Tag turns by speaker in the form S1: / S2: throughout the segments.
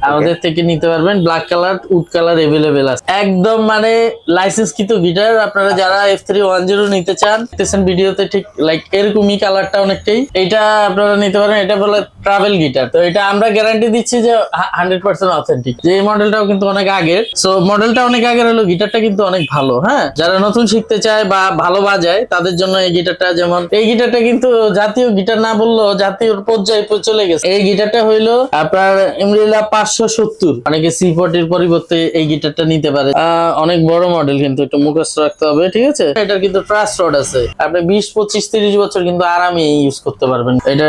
S1: আমাদের থেকে নিতে পারবেন। Black colour, would colour available আছে একদম, মানে লাইসেন্সকৃত গিটার। আপনারা যারা F310 নিতে চান, দেখতেছেন ভিডিওতে ঠিক লাইক এরকমই কালারটা অনেকটাই, এটা আপনারা নিতে পারেন। এটা বলে ট্রাভেল গিটার, তো এটা আমরা গ্যারান্টি দিচ্ছি যে 100% অথেন্টিক। যে এই মডেলটাও কিন্তু অনেক আগের, সো মডেলটা অনেক আগের হলো, গিটারটা কিন্তু অনেক ভালো। হ্যাঁ, যারা নতুন শিখতে চায় বা ভালো বাজায় তাদের জন্য এই গিটারটা, যেমন এই গিটারটা কিন্তু জাতীয় গিটার না বললেও জাতীয় পর্যায়ে চলে গেছে। এই গিটারটা হইলো আপনার এমরিলা 570, অনেকে C40 পরিবর্তে এই গিটারটা নিতে পারে। অনেক বড় মডেল, কিন্তু একটু মুখস্থ রাখতে হবে, ঠিক আছে। এটার কিন্তু ট্রাস্ট রড আছে, আপনি 20, 25, 30 বছর কিন্তু আরামে ইউজ করতে পারবেন। এটা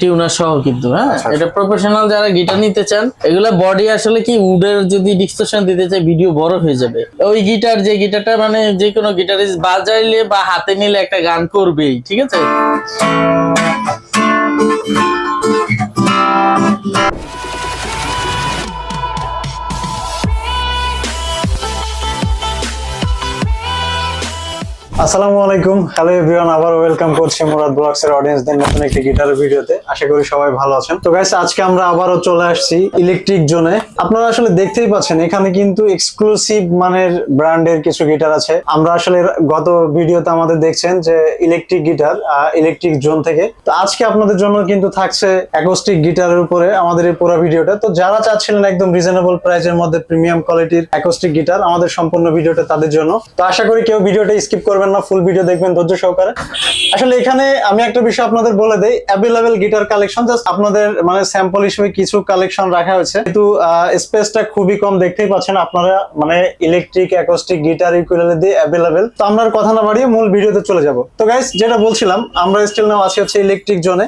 S1: টিউনার সহ কিন্তু। হ্যাঁ, এটা প্রফেশনাল যারা গিটার নিতে চান, এগুলা বডি আসলে কি উডের যদি ডিসটরশন দিতে চাই ভিডিও বড় হয়ে যাবে। ওই গিটার, যে গিটারটা মানে যে কোনো গিটারিস্ট বাজাইলে বা হাতে নিলে একটা গান করবেই, ঠিক আছে।
S2: আসসালামু আলাইকুম, হ্যালো এভরিওয়ান, আবার ওয়েলকাম করছি মুরাদ ব্লগস এর অডিয়েন্সদের নতুন একটি গিটারের ভিডিওতে। আশা করি সবাই ভালো আছেন। তো গাইস, আজকে আমরা আবারও চলে আসছি ইলেকট্রিক জোনে। আপনারা আসলে দেখতেই পাচ্ছেন এখানে কিন্তু এক্সক্লুসিভ মানের ব্র্যান্ডের কিছু গিটার আছে। আমরা আসলে গত ভিডিওতে আমাদের দেখছেন যে ইলেকট্রিক গিটার, ইলেকট্রিক জোন থেকে। তো আজকে আপনাদের জন্য কিন্তু থাকছে অ্যাকোস্টিক গিটারের উপরে আমাদের এই পুরো ভিডিওটা। তো যারা চাচ্ছিলেন একদম রিজনেবল প্রাইসের মধ্যে প্রিমিয়াম কোয়ালিটির অ্যাকোস্টিক গিটার, আমাদের সম্পূর্ণ ভিডিওটা তাদের জন্য। তো আশা করি কেউ ভিডিওটা স্কিপ করবেন না, ফুল ভিডিও দেখবেন ধৈর্য সহকারে। আসলে এখানে আমি একটা বিষয় আপনাদের বলে দেই, অ্যাভেলেবল গিটার কালেকশন জাস্ট আপনাদের মানে স্যাম্পল হিসেবে কিছু কালেকশন রাখা হয়েছে, কিন্তু স্পেসটা খুবই কম, দেখতেই পাচ্ছেন আপনারা। মানে ইলেকট্রিক অ্যাকোস্টিক গিটার ইকুয়ালি দিয়ে অ্যাভেলেবল। তো আমরা কথা না বাড়িয়ে মূল ভিডিওতে চলে যাব। তো গাইস, যেটা বলছিলাম, আমরা স্টিল নাও আছি হচ্ছে ইলেকট্রিক জোনে।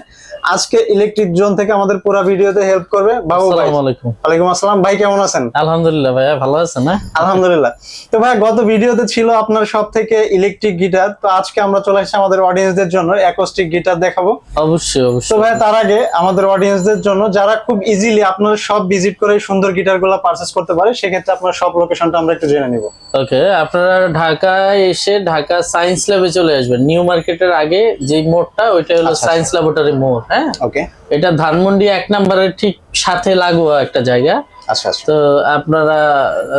S2: আজকে ইলেকট্রিক জোন থেকে আমাদের পুরো ভিডিওতে হেল্প করবে বাবু ভাই।
S1: আসসালামু আলাইকুম।
S2: ওয়ালাইকুম আসসালাম ভাই, কেমন আছেন?
S1: আলহামদুলিল্লাহ ভাইয়া, ভালো আছেন? না
S2: আলহামদুলিল্লাহ। তো ভাই, গত ভিডিওতে ছিল আপনার সব থেকে ইলেকট্রিক গিটার, তো আজকে আমরা চলে আসছি আমাদের অডিয়েন্সদের জন্য অ্যাকোস্টিক গিটার দেখাবো।
S1: অবশ্যই অবশ্যই।
S2: তো ভাই, তার আগে আমাদের অডিয়েন্সদের জন্য যারা খুব ইজিলি আপনার সব ভিজিট করে সুন্দর গিটারগুলো পারচেজ করতে পারে, সেক্ষেত্রে আপনার সব লোকেশনটা আমরা একটু জেনে নিব।
S1: ওকে, আপনারা ঢাকায় এসে ঢাকা সায়েন্স ল্যাবে চলে আসবেন। নিউ মার্কেটের আগে যে মোড়টা, ওইটা হলো সায়েন্স ল্যাবরেটরি মোড়। হ্যাঁ,
S2: ওকে।
S1: এটা ধানমন্ডি 1 নম্বরের ঠিক সাথে লাগোয়া একটা জায়গা।
S2: আচ্ছা আচ্ছা।
S1: তো আপনারা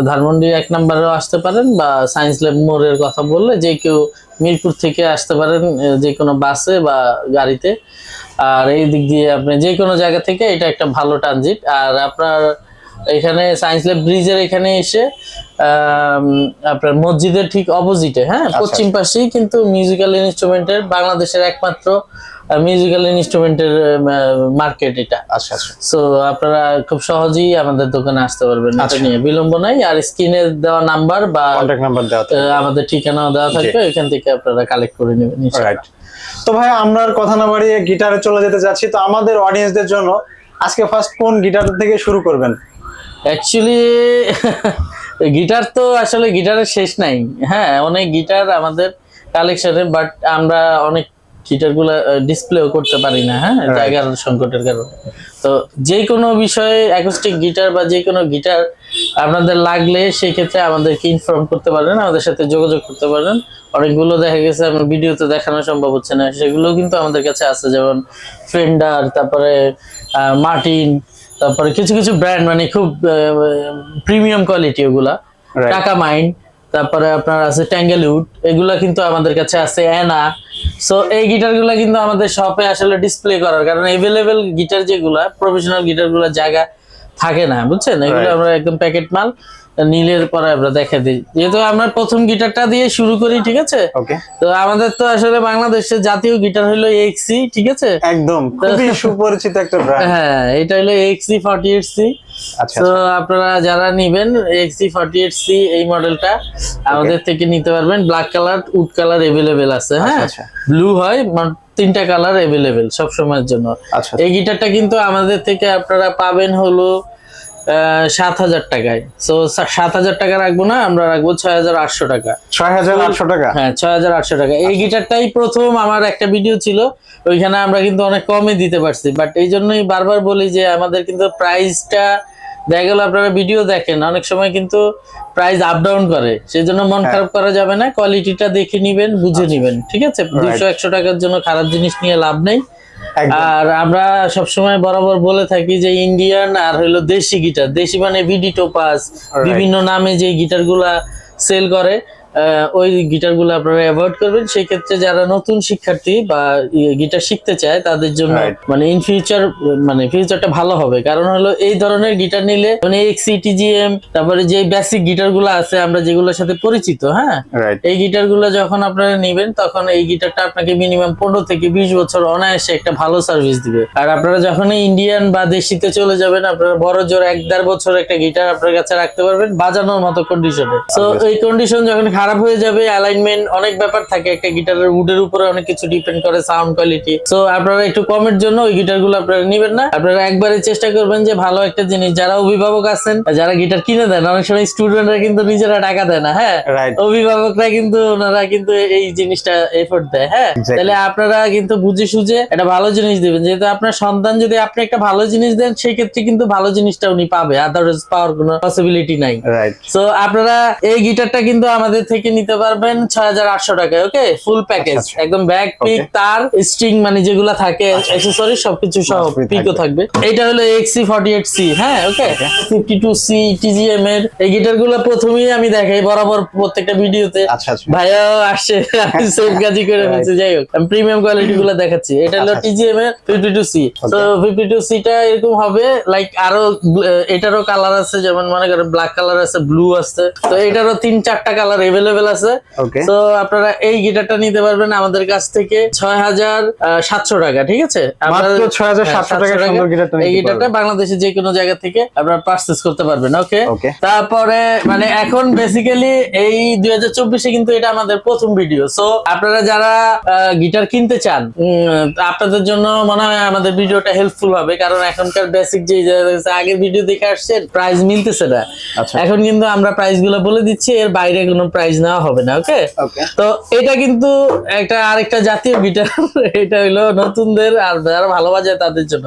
S1: ধানমন্ডি 1 নম্বরেও আসতে পারেন, বা সায়েন্স ল্যাব মোড়ের কথা বললে যে কেউ মিরপুর থেকে আসতে পারেন, যে কোনো বাসে বা গাড়িতে। আর এই দিক দিয়ে আপনি যে কোনো জায়গা থেকে, এটা একটা ভালো ট্রানজিট। আর আপনার এখানে সায়েন্স ল্যাব ব্রিজের এখানে এসে আপনার মসজিদের ঠিক অপোজিটে, হ্যাঁ, পশ্চিম পাশেই কিন্তু মিউজিক্যাল ইনস্ট্রুমেন্টের, বাংলাদেশের একমাত্র মিউজিক্যাল ইনস্ট্রুমেন্টের মার্কেট এটা।
S2: আচ্ছা আচ্ছা।
S1: সো আপনারা খুব সহজেই আমাদের দোকানে আসতে পারবেন, এটা নিয়ে বিলম্ব নাই। আর স্ক্রিনে দেওয়া নাম্বার বা
S2: কন্টাক্ট নাম্বার দেওয়া থাকবে,
S1: আমাদের ঠিকানাও দেওয়া থাকবে, এখান থেকে আপনারা কালেক্ট করে নেবেন ইনশাআল্লাহ।
S2: তো ভাই, আমরা কথা না বাড়িয়ে গিটারে চলে যেতে যাচ্ছি। তো আমাদের অডিয়েন্সদের জন্য আজকে ফার্স্ট কোন গিটার থেকে শুরু করবেন?
S1: অ্যাকচুয়ালি গিটার তো আসলে গিটারের শেষ নাই। হ্যাঁ, অনেক গিটার আমাদের কালেকশনে, বাট আমরা অনেক গিটারগুলো ডিসপ্লেও করতে পারি না, হ্যাঁ, জায়গার সংকটের কারণে। তো যে কোনো বিষয়ে অ্যাকোস্টিক গিটার বা যে কোনো গিটার আপনাদের লাগলে সেই ক্ষেত্রে আমাদেরকে ইনফর্ম করতে পারেন, আমাদের সাথে যোগাযোগ করতে পারেন। অনেকগুলো দেখা গেছে আমার ভিডিওতে দেখানো সম্ভব হচ্ছে না, সেগুলো কিন্তু আমাদের কাছে আছে, যেমন ফেন্ডার, তারপরে মার্টিন, তারপরে কিছু কিছু ব্র্যান্ড মানে খুব প্রিমিয়াম কোয়ালিটি, ওগুলা টাকা মাইন্ড, তারপরে আপনার আছে ট্যাঙ্গেলউড, এগুলা কিন্তু আমাদের কাছে আছে, এনা। সো এই গিটারগুলা কিন্তু আমাদের শপে আসলে ডিসপ্লে করার কারণ এভেলেবেল গিটার যেগুলা প্রফেশনাল গিটারগুলা জায়গা থাকে না, বুঝছেন। এগুলো আমরা একদম প্যাকেট মাল নীলের পরে আমরা দেখা দিই, যেহেতু আমরা প্রথম গিটারটা দিয়ে শুরু করি, ঠিক আছে। তো আমাদের তো আসলে বাংলাদেশের জাতীয় গিটার হলো এক্সি, ঠিক আছে,
S2: একদম খুবই সুপরিচিত একটা ব্র্যান্ড।
S1: হ্যাঁ, এটা হলো এক্সি 48C। তো আপনারা যারা নিবেন এক্সি 48C এই মডেলটা আমাদের থেকে নিতে পারবেন। Black colour, would colour available আছে, হ্যাঁ, ব্লু হয়, 3টা কালার अवेलेबल সব সময়ের জন্য। এই গিটারটা কিন্তু আমাদের থেকে আপনারা পাবেন হলো 7,000 টাকায়। সো 7,000 টাকা রাখবো না, আমরা রাখবো 6,800 টাকা।
S2: 6,800 টাকা?
S1: হ্যাঁ, 6,800 টাকা। এই গিটারটাই প্রথম আমার একটা ভিডিও ছিল, ওইখানে আমরা কিন্তু অনেক কমে দিতে পারছি, বাট এই জন্যই বারবার বলি যে আমাদের কিন্তু প্রাইসটা দেখা গেল, আপনারা ভিডিও দেখেন অনেক সময় কিন্তু প্রাইস আপ ডাউন করে, সেই জন্য মন খারাপ করা যাবে না, কোয়ালিটিটা দেখে নিবেন, বুঝে নিবেন, ঠিক আছে। 200-100 টাকার জন্য খারাপ জিনিস নিয়ে লাভ নেই।
S2: একদম।
S1: আর আমরা সবসময় বরাবর বলে থাকি যে ইন্ডিয়ান আর হলো দেশি গিটার, দেশি মানে বিডি টোপাস বিভিন্ন নামে যে গিটার গুলা সেল করে ওই গিটার গুলো আপনারা অ্যাভয়েড করবেন। সেই ক্ষেত্রে যারা নতুন শিক্ষার্থী বা গিটার শিখতে চায় তাদের জন্য মানে ইন ফিউচার মানে ফিউচারটা ভালো হবে, কারণ হলো এই ধরনের গিটার নিলে মানে এক্সি টিজিএম তারপরে যে বেসিক গিটার গুলো আছে আমরা যেগুলোর সাথে পরিচিত, হ্যাঁ এই গিটার গুলো যখন আপনারা নিবেন তখন এই গিটারটা আপনাকে মিনিমাম 15 থেকে 20 বছর অনায়াসে একটা ভালো সার্ভিস দিবে। আর আপনারা যখন ইন্ডিয়ান বা দেশিতে চলে যাবেন আপনারা বড় জোর 1-1.5 বছর একটা গিটার আপনার কাছে রাখতে পারবেন বাজানোর মতো কন্ডিশনে। তো এই কন্ডিশন যখন খারাপ হয়ে যাবে, অ্যালাইনমেন্ট অনেক ব্যাপার থাকে, একটা গিটারের উডের উপরে অনেক কিছু ডিপেন্ড করে, সাউন্ড কোয়ালিটি। সো আপনারা একটু কমের জন্য ওই গিটার গুলো আপনারা নিবেন না। আপনারা একবারে চেষ্টা করবেন যে ভালো একটা জিনিস, যারা অভিভাবক আছেন যারা গিটার কিনে দেন, অনেক সময় স্টুডেন্টরা কিন্তু নিজেরা টাকা দেয় না, হ্যাঁ অভিভাবকরা কিন্তু ওনারা কিন্তু এই জিনিসটা এফোর্ট দেয়, হ্যাঁ তাহলে আপনারা কিন্তু বুঝে সুঝে একটা ভালো জিনিস দিবেন, যেহেতু আপনার সন্তান যদি আপনি একটা ভালো জিনিস দেন সেই ক্ষেত্রে কিন্তু ভালো জিনিসটা উনি পাবে, আদারওয়াইজ পাওয়ার কোনো পসিবিলিটি নাই। সো আপনারা এই গিটারটা কিন্তু আমাদের থেকে নিতে পারবেন 6800 টাকায়, ওকে ফুল প্যাকেজ একদম ব্যাগ পিক তার স্ট্রিং মানে যেগুলা থাকে অ্যাকসেসরি সবকিছু সহ পিকও থাকবে। এটা হলো XC48C, হ্যাঁ ওকে 52C TGM এর এই গিটারগুলো প্রথমেই আমি দেখাই বরাবর প্রত্যেকটা ভিডিওতে, ভাইয়া আসছে আমি সেফ গাজি করে ফেলছি, যাই হোক আমি প্রিমিয়াম কোয়ালিটি গুলো দেখাচ্ছি। এটা হলো TGM এর 52C। তো 52C টা এরকম হবে লাইক আরো এটারও কালার আছে, যেমন মনে করেন ব্ল্যাক কালার আছে, ব্লু আছে, তো এটারও 3-4টা কালার अवेलेबल আছে। তো আপনারা এই গিটারটা নিতে পারবেন আমাদের কাছ থেকে 6700 টাকা, ঠিক আছে
S2: মাত্র 6700 টাকা সুন্দর গিটারটা
S1: এই গিটারটা বাংলাদেশের যে কোনো জায়গা থেকে আপনারা পারচেজ করতে পারবেন, ওকে। তারপরে মানে এখন বেসিক্যালি এই 2024 এ কিন্তু এটা আমাদের প্রথম ভিডিও। সো আপনারা যারা গিটার কিনতে চান আপনাদের জন্য মনে হয় আমাদের ভিডিওটা হেল্পফুল হবে, কারণ এখনকার বেসিক যে আগের ভিডিও দেখে আসছেন প্রাইস মিলতেছে না, এখন কিন্তু আমরা প্রাইস গুলো বলে দিচ্ছি, এর বাইরে কোনো প্রাইস নেওয়া হবে না, ওকে। তো এটা কিন্তু একটা আরেকটা জাতীয় গিটার এটা হলো নতুনদের আর যারা ভালো বাজায় তাদের জন্য।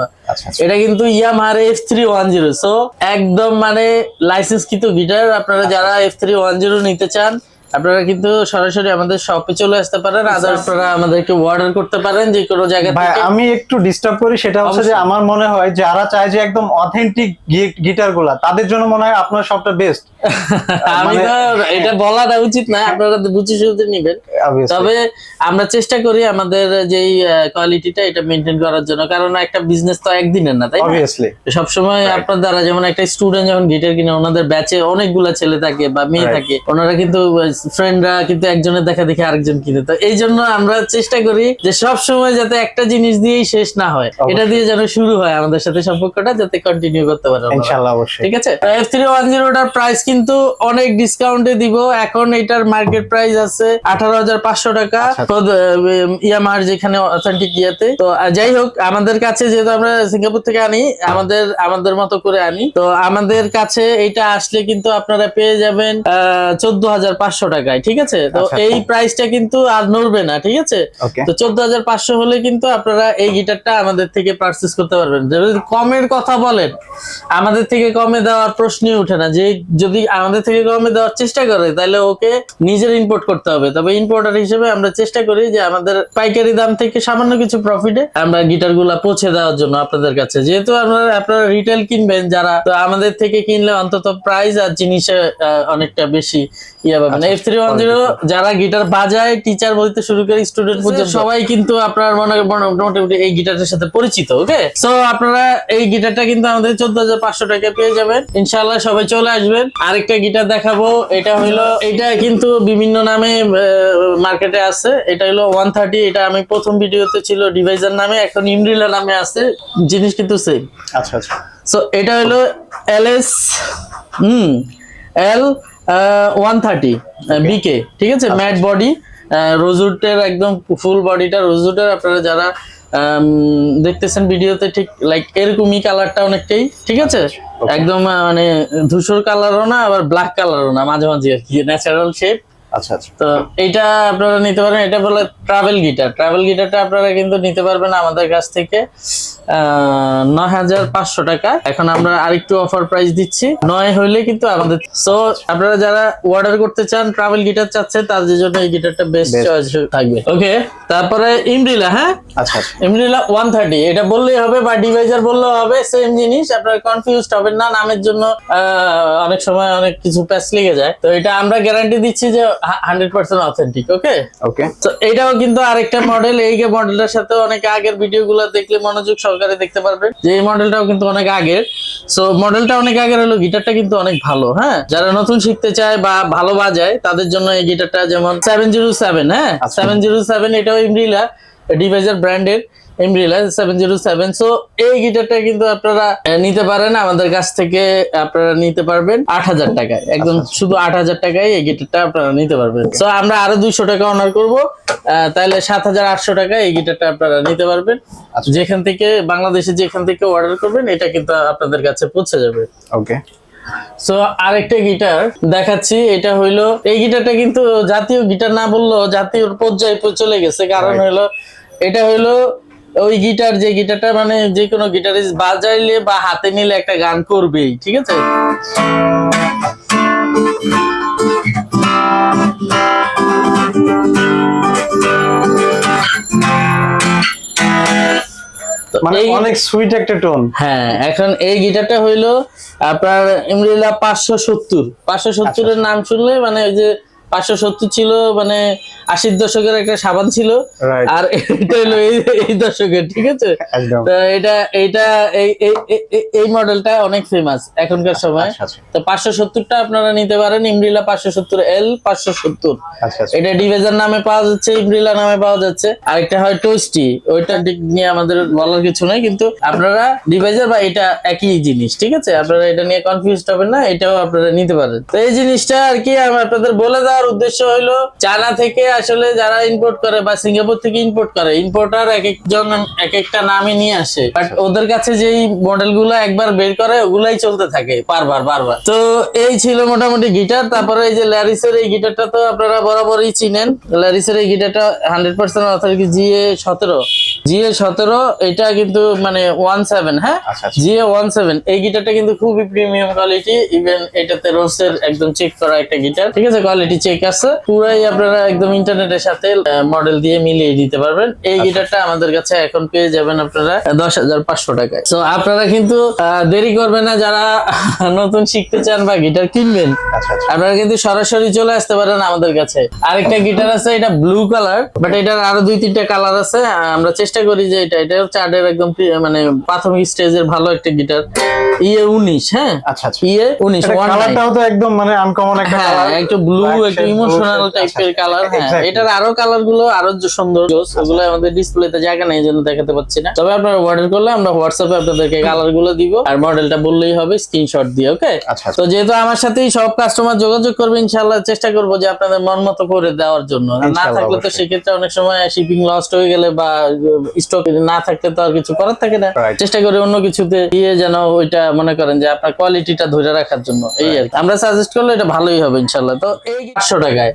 S1: এটা কিন্তু ইয়ামাহার F310, সো একদম মানে লাইসেন্সকৃত গিটার। আপনারা যারা F310 নিতে চান আপনারা কিন্তু সরাসরি আমাদের শপে চলে আসতে পারেন, আদার আপনারা আমাদেরকে অর্ডার করতে পারেন যে কোনো জায়গা থেকে।
S2: আমি একটু ডিস্টার্ব করি, সেটা হচ্ছে যে আমার মনে হয় যারা চায় যে একদম অথেন্টিক গিটার গুলা তাদের জন্য মনে হয় আপনার শপটা বেস্ট।
S1: আমি তো এটা বলাটা উচিত না, আপনারা বুঝে শুনতে নেবেন, তবে আমরা চেষ্টা করি আমাদের যেই কোয়ালিটিটা এটা মেনটেন করার জন্য, কারণ একটা বিজনেস তো একদিনের না, তাই না? সব সময় আপনার দ্বারা যেমন একটা স্টুডেন্ট যখন গিটার কিনে ওনাদের ব্যাচে অনেকগুলা ছেলে থাকে বা মেয়ে থাকে, ওনারা কিন্তু ফ্রেন্ডরা কিন্তু একজনের দেখা দেখে আরেকজন কিনে, তো এই জন্য আমরা চেষ্টা করি যে সব সময় যাতে একটা জিনিস দিয়েই শেষ না হয়, এটা দিয়ে যেন শুরু হয় আমাদের সাথে সম্পর্কটা, যাতে কন্টিনিউ করতে পারে ইনশাআল্লাহ, অবশ্যই, ঠিক আছে। F310 প্রাইস কিন্তু অনেক ডিসকাউন্টে দিব, এখন এটার মার্কেট প্রাইস আছে 18500 টাকা ইয়ামাহার যেখানে অথেন্টিক ইয়াতে। তো যাই হোক আমাদের কাছে যেহেতু আমরা সিঙ্গাপুর থেকে আনি, আমাদের মতো করে আনি, তো আমাদের কাছে এটা আসলে কিন্তু আপনারা পেয়ে যাবেন 14500 টাকায়, ঠিক আছে। তো এই প্রাইসটা কিন্তু আর নড়বে না, ঠিক আছে। তো 14500 হলে কিন্তু আপনারা এই গিটারটা আমাদের থেকে পারচেজ করতে পারবেন। যদি কমের কথা বলেন আমাদের থেকে কমে দেওয়ার প্রশ্নই উঠে না, যে যদি আমাদের থেকে কমে দেওয়ার চেষ্টা করে তাহলে ওকে নিজের ইম্পোর্ট করতে হবে। তবে ইম্পোর্টার হিসেবে আমরা চেষ্টা করি যে আমাদের পাইকারি দাম থেকে সামান্য কিছু প্রফিটে আমরা গিটার গুলা পৌঁছে দেওয়ার জন্য আপনাদের কাছে, যেহেতু আপনারা রিটেল কিনবেন যারা, তো আমাদের থেকে কিনলে অন্তত প্রাইস আর জিনিসে অনেকটা বেশি ইয়া পাবেন। F310 যারা গিটার বাজায় টিচার বলতে শুরু করে স্টুডেন্ট পর্যন্ত সবাই কিন্তু আপনার মোটামুটি এই গিটারের সাথে পরিচিত, ওকে। সো আপনারা এই গিটারটা কিন্তু আমাদের 14500 টাকায় পেয়ে যাবেন ইনশাআল্লাহ, সবাই চলে আসবেন। আরেকটা গিটার দেখাবো, এটা হলো, এটা কিন্তু বিভিন্ন নামে মার্কেটে আছে, এটা হলো 130, এটা আমি প্রথম ভিডিওতে ছিল ডিভাইজার নামে, এখন ইমরিলা নামে আছে, জিনিস কিন্তু সেম।
S2: আচ্ছা আচ্ছা।
S1: সো এটা হলো LS L130 BK, ঠিক আছে, ম্যাট বডি রোজউডের একদম ফুল বডিটা রোজউডের। আপনারা যারা দেখতেছেন ভিডিওতে ঠিক লাইক এরকমই কালারটা অনেকটাই, ঠিক আছে, একদম মানে ধূসর কালারও না আবার ব্ল্যাক কালারও না, মাঝামাঝি আর কি, ন্যাচারাল শেপ।
S2: আচ্ছা আচ্ছা।
S1: তো এইটা আপনারা নিতে পারেন, এটা বলে ট্রাভেল গিটার। ট্রাভেল গিটারটা আপনারা কিন্তু নিতে পারবেন আমাদের কাছ থেকে 9,500 টাকা। এখন আমরা আরেকটু অফার প্রাইস দিচ্ছি, 9 হইলে কিন্তু আমাদের। সো আপনারা যারা অর্ডার করতে চান, ট্রাভেল গিটার চাচ্ছে, তাদের জন্য এই গিটারটা বেস্ট চয়েস থাকবে। ওকে, তারপরে ইমব্রিলা। হ্যাঁ
S2: আচ্ছা আচ্ছা।
S1: ইমব্রিলা 130, এটা বললেই হবে বা ডিভাইজার বললেও হবে, সেম জিনিস। আপনারা কনফিউজড হবেন না, নামের জন্য অনেক সময় অনেক কিছু প্যাচ লেগে যায়। তো এটা আমরা গ্যারান্টি দিচ্ছি যে 100% অথেন্টিক। ওকে
S2: ওকে।
S1: তো এটাও কিন্তু আরেকটা মডেল। এই মডেলটার সাথে অনেক আগের ভিডিওগুলো দেখলে মনোযোগ সহকারে দেখতে পারবেন যে এই মডেলটাও কিন্তু অনেক আগের। সো মডেলটা অনেক আগের হলো, গিটারটা কিন্তু অনেক ভালো। হ্যাঁ, যারা নতুন শিখতে চায় বা ভালো বাজায় তাদের জন্য এই গিটারটা, যেমন 707। হ্যাঁ 707, এটাও ইমব্রিলা ডিভাইজার ব্র্যান্ডের ইমব্রিলা 707। সো এই গিটারটা কিন্তু আপনারা নিতে পারেন আমাদের কাছ থেকে। আপনারা নিতে পারবেন 8,000 টাকায়, একদম শুধু 8,000 টাকায় এই গিটারটা আপনারা নিতে পারবেন। সো আমরা আরো 200 টাকা অনার করবো, তাহলে 7,800 টাকা এই গিটারটা আপনারা নিতে পারবেন। যেখান থেকে, বাংলাদেশে যেখান থেকে অর্ডার করবেন, এটা কিন্তু আপনাদের কাছে পৌঁছে যাবে।
S2: ওকে।
S1: সো আরেকটা গিটার দেখাচ্ছি। এটা হইলো, এই গিটারটা কিন্তু জাতীয় গিটার না বললেও জাতীয় পর্যায়ে চলে গেছে। কারণ হইলো, এটা হইলো ওই গিটার, যে গিটারটা মানে যে কোনো গিটারিস্ট বাজাইলে বা হাতে নিলে একটা গান করবেই, ঠিক আছে।
S2: মানে অনেক সুইট একটা টোন।
S1: হ্যাঁ, এখন এই গিটারটা হইলো আপনার ইমব্রিলা 570 এর নাম শুনলে মানে ওই যে 570 ছিল, মানে 80-র দশকের একটা সাবান ছিল, আর এটা হলো এই দশকের, ঠিক আছে। তো এই মডেলটা অনেক ফেমাস এখনকার সময়। তো 570টা আপনারা নিতে পারেন, ইমব্রিলা 570L 570। এটা ডিভাইজার নামে পাওয়া যাচ্ছে, ইমব্রিলা নামে পাওয়া যাচ্ছে। আরেকটা হয় টোস্টি, ওইটা দিক নিয়ে আমাদের বলার কিছু নাই, কিন্তু আপনারা ডিভাইজার বা এটা একই জিনিস, ঠিক আছে। আপনারা এটা নিয়ে কনফিউজড হবেন না, এটাও আপনারা নিতে পারেন। তো এই জিনিসটা আর কি আমি আপনাদের বলে দেওয়ার উদ্দেশ্য হলো, চায়না থেকে আসলে যারা ইম্পোর্ট করে বা সিঙ্গাপুর থেকে ইম্পোর্ট করে, ইম্পোর্টার এক একজন এক একটা নামে নিয়ে আসে, বাট ওদের কাছে যেই মডেলগুলো একবার বের করে ওগুলাই চলতে থাকে বারবার। তো এই ছিল মোটামুটি গিটার। তারপরে এই যে ল্যারিসের এই গিটারটা তো আপনারা বরাবরই চিনেন। ল্যারিসের এই গিটারটা 100% অথেন্টিক GA17। এটা কিন্তু মানে 17। হ্যাঁ GA17 এই গিটারটা কিন্তু খুবই প্রিমিয়াম কোয়ালিটি। ইভেন এটাতে রোসের একদম চেক করা একটা গিটার, ঠিক আছে, কোয়ালিটি চেক আছে পুরাই। আপনারা একদম ইন্টারনেটের সাথে মডেল দিয়ে মিলিয়ে দিতে পারবেন। এই গিটারটা আমাদের কাছে এখন পেয়ে যাবেন আপনারা 10,500 টাকায়। তো আপনারা কিন্তু দেরি করবেন না, যারা নতুন শিখতে চান বা গিটার কিনবেন, আপনারা কিন্তু সরাসরি চলে আসতে পারেন আমাদের কাছে। আরেকটা গিটার আছে, এটা ব্লু কালার, বাট এটার আরো 2-3টা কালার আছে। আমরা চেষ্টা করি যে এটা চার্টের একদম মানে প্রাথমিক স্টেজের ভালো একটা গিটার, IE19। হ্যাঁ IE19
S2: কালারটাও তো একদম মানে আনকমন একটা কালার,
S1: একটু ব্লু, একটু ইমোশনাল টাইপের কালার। হ্যাঁ, এটার আরো কালার গুলো আরো সুন্দর, ওগুলো আমাদের ডিসপ্লেতে জায়গা নেই, জন্য দেখাতে পাচ্ছি না। তবে আপনারা অর্ডার করলে আমরা হোয়াটসঅ্যাপে আপনাদেরকে কালার গুলো দিব, আর মডেলটা বললেই হবে স্ক্রিনশট দিয়ে। ওকে, তো যেহেতু আমার সাথেই সব কাস্টমার যোগাযোগ করবে, ইনশাআল্লাহ চেষ্টা করবো যে আপনাদের মন মতো করে দেওয়ার জন্য। না থাকলে তো সেক্ষেত্রে অনেক সময় শিপিং লস্ট হয়ে গেলে বা স্টক না থাকলে তো আর কিছু করার থাকে না। চেষ্টা করে অন্য কিছুতে দিয়ে যেন ওইটা মনে করেন যে আপনার কোয়ালিটিটা ধরে রাখার জন্য, এই আর কি। আমরা সাজেস্ট করলে এটা ভালোই হবে ইনশাআল্লাহ। তো এই 800 টাকায়,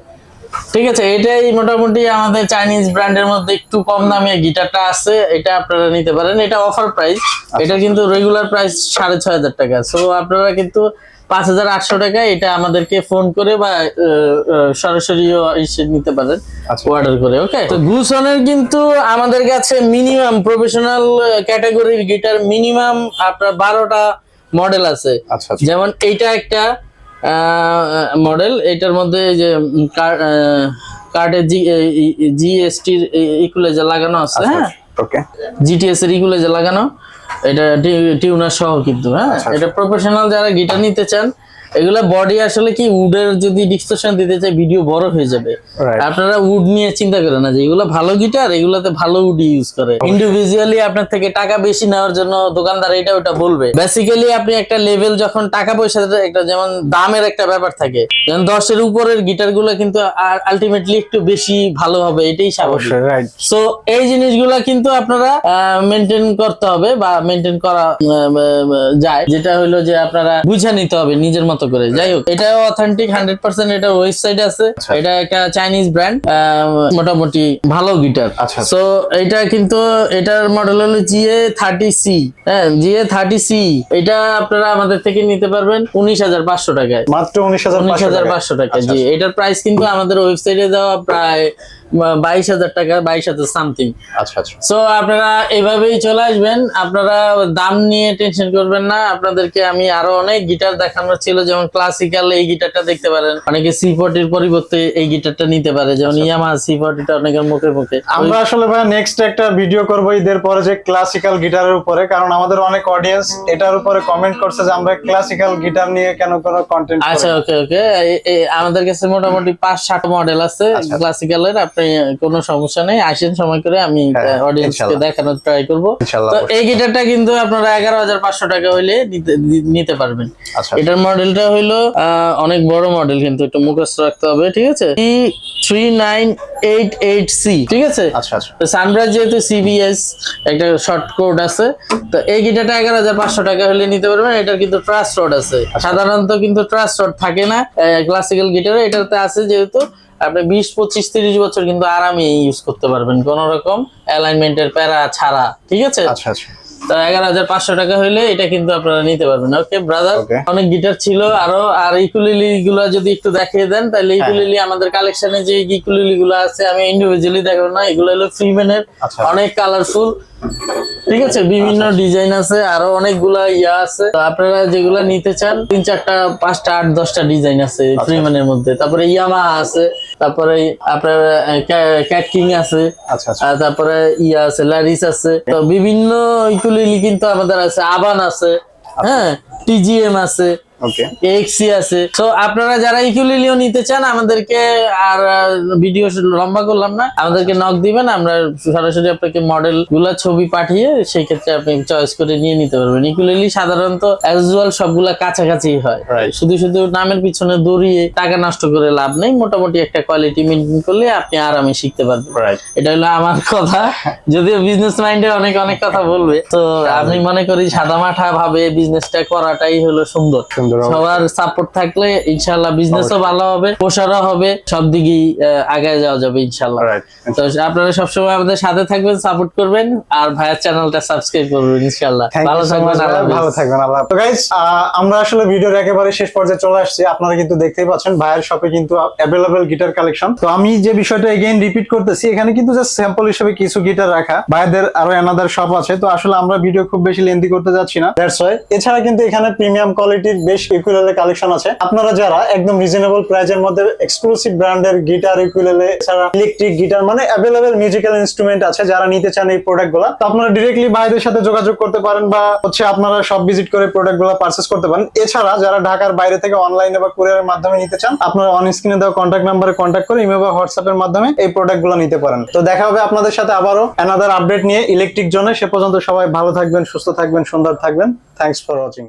S1: ঠিক আছে, এটাই মোটামুটি আমাদের চাইনিজ ব্র্যান্ডের মধ্যে একটু কম দামে গিটারটা আছে। এটা আপনারা নিতে পারেন, এটা অফার প্রাইস। এটা কিন্তু রেগুলার প্রাইস 6,500 টাকা। সো আপনারা কিন্তু 5,800 টাকা এটা আমাদেরকে ফোন করে বা সরাসরি এসে নিতে পারেন অর্ডার করে। ওকে, তো গুসনের কিন্তু আমাদের কাছে মিনিমাম প্রফেশনাল ক্যাটাগরির গিটার মিনিমাম আপনার 12টা মডেল আছে। যেমন এইটা একটা মডেল, এটার মধ্যে যে কার্ডের GST ইকুয়ালাইজার লাগানো আছে। হ্যাঁ, GTS এর ইকুয়ালাইজার লাগানো, এটা টিউনার সহ কিন্তু। হ্যাঁ, এটা প্রফেশনাল যারা গিটার নিতে চান, এগুলা বডি আসলে কি উডের যদি ডিসকাশন দিতে চাই ভিডিও বড় হয়ে যাবে। আপনারা উড নিয়ে চিন্তা করেন না যে এগুলো ভালো গিটার, এগুলাতে ভালো উড ইউজ করে। ইন্ডিভিজুয়ালি আপনার থেকে টাকা বেশি নেওয়ার জন্য দোকানদার এটা ওটা বলবে। বেসিক্যালি আপনি একটা লেভেল যখন টাকা পয়সা একটা যেমন দামের একটা ব্যাপার থাকে, যেমন 10-এর উপরের গিটার গুলো কিন্তু আলটিমেটলি একটু বেশি ভালো হবে, এটাই স্বাভাবিক। সো এই জিনিসগুলা কিন্তু আপনারা মেনটেন করতে হবে বা মেনটেন করা যায়, যেটা হলো যে আপনারা বুঝে নিতে হবে নিজের মতো মতো করে। যাই হোক, এটা অথেন্টিক 100%, এটা ওয়েবসাইট আছে। এটা একটা চাইনিজ ব্র্যান্ড, মোটামুটি ভালো গিটার।
S2: আচ্ছা।
S1: সো এটা কিন্তু এটার মডেল হলো GA30C। হ্যাঁ, GA30C এটা আপনারা আমাদের থেকে নিতে পারবেন 19,500 টাকায়,
S2: মাত্র 19,500
S1: টাকা। জি, এটার প্রাইস কিন্তু আমাদের ওয়েবসাইটে দেওয়া প্রায় 22,000 টাকা, 22,000 সামথিং।
S2: আচ্ছা আচ্ছা।
S1: সো আপনারা এভাবেই চলে আসবেন, আপনারা দাম নিয়ে টেনশন করবেন না। আপনাদেরকে আমি আরো অনেক গিটার দেখানোর ছিল, যেমন ক্লাসিক্যাল এই গিটারটা দেখতে পারেন, অনেকে C40 এর পরিবর্তে এই গিটারটা নিতে পারে, যেমন ইয়ামাহা C40টা অনেকের মুখে মুখে।
S2: আমরা আসলে ভাই নেক্সট একটা ভিডিও করব ঈদের পরে যে ক্লাসিক্যাল গিটারের উপরে, কারণ আমাদের অনেক অডিয়েন্স এটার উপরে কমেন্ট করছে যে আমরা ক্লাসিক্যাল গিটার নিয়ে কেন কোনো কন্টেন্ট।
S1: আচ্ছা, ওকে ওকে। আমাদের কাছে মোটামুটি 5-7 মডেল আছে ক্লাসিক্যালের। আপনি কোনো সমস্যা নেই, আসেন সময় করে, আমি অডিয়েন্সকে দেখানোর ট্রাই করব। তো এই গিটারটা কিন্তু আপনারা 11,500 টাকা হইলে নিতে পারবেন। এটার মডেলটা হইলো অনেক বড় মডেল, কিন্তু একটু মুখস্থ রাখতে হবে, ঠিক আছে? E3988C, ঠিক আছে?
S2: আচ্ছা আচ্ছা।
S1: তো সানব্রাইজ যেহেতু CBS একটা শর্ট কোড আছে, তো এই গিটারটা 11,500 টাকা হলে নিতে পারবেন। এটার কিন্তু ট্রাস্ট রড আছে, সাধারণত কিন্তু ট্রাস্ট রড থাকে না ক্লাসিক্যাল গিটারে, এটাতে আছে যেহেতু আপনি 20, 25, 30 বছর কিন্তু আরামে ইউজ করতে পারবেন, কোন রকম অ্যালাইনমেন্টের প্যারা ছাড়া, ঠিক আছে?
S2: আচ্ছা আচ্ছা।
S1: তো 11,500 টাকা হইলে এটা কিন্তু আপনারা নিতে পারবেন। ওকে ব্রাদার, অনেক গিটার ছিল আরো। আর ইকুলিলি গুলা যদি একটু দেখিয়ে দেন, তাহলে ইকুলিলি আমাদের কালেকশনে যে ইকুলিলি গুলা আছে, আমি ইন্ডিভিজুয়ালি দেখাবো না, এগুলো হলো ফ্রিম্যানের, অনেক কালারফুল, ঠিক আছে? বিভিন্ন ডিজাইন আছে, আরো অনেকগুলা ইয়া আছে। তো আপনারা যেগুলা নিতে চান, 3, 4, 5, 8, 10টা ডিজাইন আছে ফ্রিম্যানের মধ্যে। তারপরে ইয়ামাহা আছে, তারপরে আপনার ক্যাট কিং আছে, তারপরে ইয়া আছে, ল্যারিস আছে। তো বিভিন্ন ইকুলিলি কিন্তু আমাদের আছে, আবান আছে, হ্যাঁ, TGM আছে, XC আছে। তো আপনারা যারা ইকুলিলিও নিতে চান, আমাদেরকে আর ভিডিও লম্বা করলাম না, আমাদেরকে নক দিবেন, আমরা সরাসরি আপনাকে মডেল গুলা ছবি পাঠিয়ে সেই ক্ষেত্রে আপনি চয়েস করে নিয়ে নিতে পারবেন। ইকুলিলি সাধারণত অ্যাজুয়াল সবগুলা কাছাকাছি হয়, শুধু শুধু নামের পিছনে দৌড়িয়ে টাকা নষ্ট করে লাভ নেই। মোটামুটি একটা কোয়ালিটি মেনটেন করলে আপনি আরামে শিখতে পারবেন। এটা হলো আমার কথা, যদিও বিজনেস মাইন্ডে অনেক অনেক কথা বলবে, তো আমি মনে করি সাদামাঠা ভাবে বিজনেসটা করাটাই হলো সুন্দর। সবার সাপোর্ট থাকলে ইনশাআল্লাহ বিজনেসও ভালো হবে, প্রসারও হবে, সব দিকেই আগায় যাওয়া যাবে ইনশাআল্লাহ। তো আপনারা সবসময় আমাদের সাথে থাকবেন, সাপোর্ট করবেন, আর ভাইয়ের চ্যানেলটা সাবস্ক্রাইব করবেন ইনশাআল্লাহ। ভালো থাকবেন,
S2: ভালো থাকবেন, আল্লাহ। তো গাইস, আমরা আসলে ভিডিওর একেবারে শেষ পর্যায়ে চলে আসছি। আপনারা কিন্তু দেখতেই পাচ্ছেন ভাইয়ের শপে কিন্তু अवेलेबल গিটার কালেকশন। তো আমি যে বিষয়টা এগেইন রিপিট করতেছি, এখানে কিন্তু জাস্ট স্যাম্পল হিসেবে কিছু গিটার রাখা, ভাইদের আরো অ্যানাদার শপ আছে। তো আসলে আমরা ভিডিও খুব বেশি লেন্থি করতে যাচ্ছি না, দ্যাটস ওয়াই। এছাড়া কিন্তু এখানে প্রিমিয়াম কোয়ালিটির বেশ ইকুলেলে কালেকশন আছে। আপনারা যারা একদম রিজনেবল প্রাইজের মধ্যে এক্সক্লুসিভ ব্র্যান্ডের গিটার, ইকুলেলে, এছাড়া ইলেকট্রিক গিটার, মানে अवेलेबल মিউজিক্যাল ইনস্ট্রুমেন্ট আছে, যারা নিতে চান এই প্রোডাক্টগুলো, তো আপনারা ডাইরেক্টলি ভাইদের সাথে যোগাযোগ করতে পারেন, বা আপনারা সব ভিজিট করে প্রোডাক্টগুলো পারচেজ করতে পারেন। এছাড়া যারা ঢাকার বাইরে থেকে অনলাইনে বা কুরিয়ারের মাধ্যমে নিতে চান, আপনারা অন স্ক্রিনে দেওয়া কন্ট্যাক্ট নাম্বারে কন্ট্যাক্ট করে ইমেল বা হোয়াটসঅ্যাপের মাধ্যমে এই প্রোডাক্টগুলো নিতে পারেন। তো দেখা হবে আপনাদের সাথে আবারও অ্যানাদার আপডেট নিয়ে ইলেকট্রিক জোনে। সে পর্যন্ত সবাই ভালো থাকবেন, সুস্থ থাকবেন, সুন্দর থাকবেন। Thanks for watching.